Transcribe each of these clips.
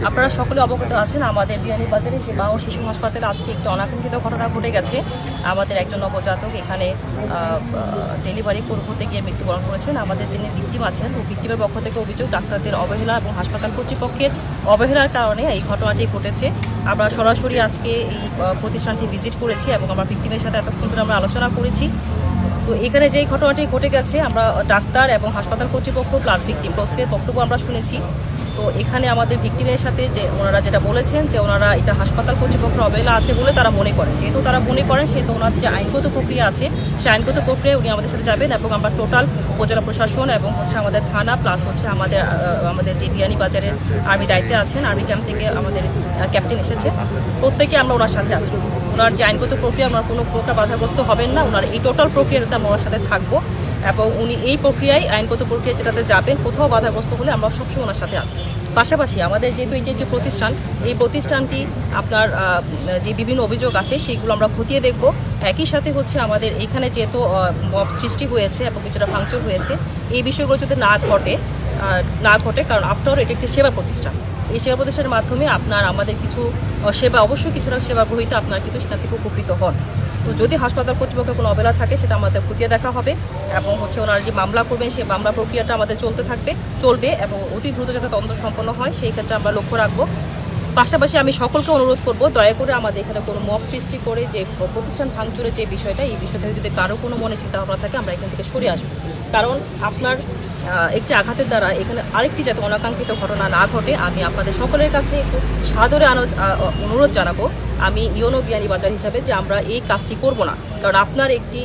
আপনারা সকলে অবগত আছেন আমাদের বিয়ানীবাজারে যে মা ও শিশু হাসপাতালে আজকে একটি অনাকাঙ্ক্ষিত ঘটনা ঘটে গেছে। আমাদের একজন নবজাতক এখানে ডেলিভারি করতে গিয়ে মৃত্যুবরণ করেছেন। আমাদের যিনি ভিকটিম আছেন ও ভিকটিমের পক্ষ থেকে অভিযোগ ডাক্তারদের অবহেলা এবং হাসপাতাল কর্তৃপক্ষের অবহেলার কারণে এই ঘটনাটি ঘটেছে। আমরা সরাসরি আজকে এই প্রতিষ্ঠানটি ভিজিট করেছি এবং আমরা ভিকটিমের সাথে এতক্ষণ ধরে আমরা আলোচনা করেছি। তো এখানে যেই ঘটনাটি ঘটে গেছে আমরা ডাক্তার এবং হাসপাতাল কর্তৃপক্ষ প্লাস ভিকটিম প্রত্যেকের বক্তব্য আমরা শুনেছি। তো এখানে আমাদের ভিকটিমের সাথে যে ওনারা যেটা বলেছেন যে ওনারা এটা হাসপাতাল কর্তৃপক্ষের অবহেলা আছে বলে তারা মনে করেন, যেহেতু তারা মনে করেন সেহেতু ওনার যে আইনগত প্রক্রিয়া আছে সেই আইনগত প্রক্রিয়ায় উনি আমাদের সাথে যাবেন এবং আমরা টোটাল উপজেলা প্রশাসন এবং আমাদের থানা প্লাস আমাদের যে বিয়ানীবাজারের আর্মি দায়িত্বে আছেন, আর্মি ক্যাম্প থেকে আমাদের ক্যাপ্টেন এসেছে, প্রত্যেকে আমরা ওনার সাথে আছি। ওনার যে আইনগত প্রক্রিয়া ওনার কোনো প্রকার বাধাগ্রস্ত হবেন না, ওনার এই টোটাল প্রক্রিয়াতে আমরা ওনার সাথে থাকবো এবং উনি এই প্রক্রিয়ায় আইনগত প্রক্রিয়া যেটাতে যাবেন কোথাও বাধাগ্রস্ত হলে আমরা সবসময় ওনার সাথে আছি। পাশাপাশি আমাদের যেহেতু এই যে প্রতিষ্ঠান এই প্রতিষ্ঠানটি আপনার যে বিভিন্ন অভিযোগ আছে সেইগুলো আমরা খতিয়ে দেখব। একই সাথে আমাদের এখানে যেহেতু মব সৃষ্টি হয়েছে এবং কিছুটা ভাঙচুর হয়েছে, এই বিষয়গুলো যাতে না ঘটে কারণ আফটার এটা একটি সেবা প্রতিষ্ঠান। এই সেবা প্রতিষ্ঠানের মাধ্যমে আমাদের কিছু সেবা অবশ্যই কিছুটা সেবা গ্রহীতা আপনার কিন্তু সেখান থেকে উপকৃত হন। তো যদি হাসপাতাল কর্তৃপক্ষের কোনো অবহেলা থাকে সেটা আমাদের খতিয়ে দেখা হবে এবং ওনারা যে মামলা করবেন সেই মামলা প্রক্রিয়াটা আমাদের চলবে এবং অতি দ্রুত যাতে তদন্ত সম্পন্ন হয় সেই ক্ষেত্রে আমরা লক্ষ্য রাখবো। পাশাপাশি আমি সকলকে অনুরোধ করব দয়া করে আমাদের এখানে কোনো মব সৃষ্টি করে যে প্রতিষ্ঠান ভাঙচুরের যে বিষয়টা এই বিষয় থেকে যদি কারো কোনো মনে চিন্তা ভাবনা থাকে আমরা এখান থেকে সরে আসবো। কারণ আপনার একটি আঘাতের দ্বারা এখানে আরেকটি যাতে অনাকাঙ্ক্ষিত ঘটনা না ঘটে আমি আপনাদের সকলের কাছে একটু সাদরে অনুরোধ জানাবো। আমি ইউনো বিয়ানীবাজার হিসাবে যে আমরা এই কাজটি করব না, কারণ আপনার একটি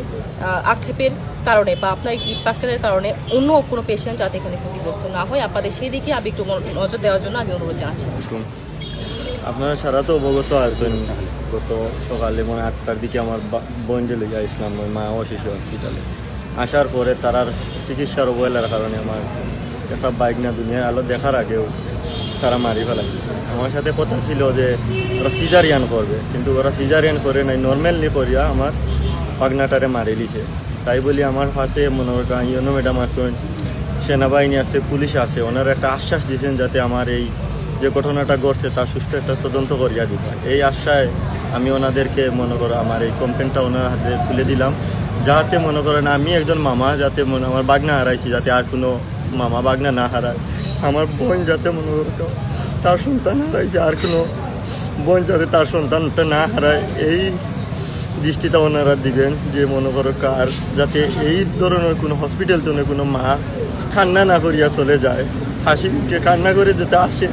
আক্ষেপের কারণে বা আপনার একটি প্রাক্কারের কারণে অন্য কোনো পেশেন্ট যাতে এখানে ক্ষতিগ্রস্ত না হয় আপনাদের সেই দিকে আমি একটু নজর দেওয়ার জন্য আমি অনুরোধ জানাচ্ছি। আপনারা সারা তো অবগত আছেন, গত সকালে 8টার দিকে আমার বোন লেগে আসলাম ওই মা ও শিশু হসপিটালে। আসার পরে তারার চিকিৎসার অবহেলার কারণে আমার একটা বাইক না দুনিয়ার আলো দেখার আগেও তারা মারি ফেলা দিয়েছে। আমার সাথে কথা ছিল যে ওরা সিজারিয়ান করবে, কিন্তু ওরা সিজারিয়ান করে নাই, নর্মালি করিয়া আমার পাগনাটারে মারি দিছে। তাই বলি আমার পাশে মনে করেন ইউনো ম্যাডাম আসেন, সেনাবাহিনী আছে, পুলিশ আছে, ওনারা একটা আশ্বাস দিয়েছেন যাতে আমার এই যে ঘটনাটা ঘটছে তার সুষ্ঠু একটা তদন্ত করিয়া দিবে। এই আশায় আমি ওনাদেরকে মনে করো আমার এই কমপ্লেনটা ওনার হাতে তুলে দিলাম, যাতে মনে করেন আমি একজন মামা যাতে আমার বাগনা হারাইছি যাতে আর কোনো মামা বাগনা না হারায়, আমার বোন যাতে মনে করো তার সন্তান হারাইছে আর কোনো বোন যাতে তার সন্তানটা না হারায় এই দৃষ্টিটা ওনারা দিবেন। যে মনে করো কার যাতে এই ধরনের কোনো হসপিটাল তো কোনো মা কান্না না করিয়া চলে যায়, হাসিকে কান্না করে যেতে আসে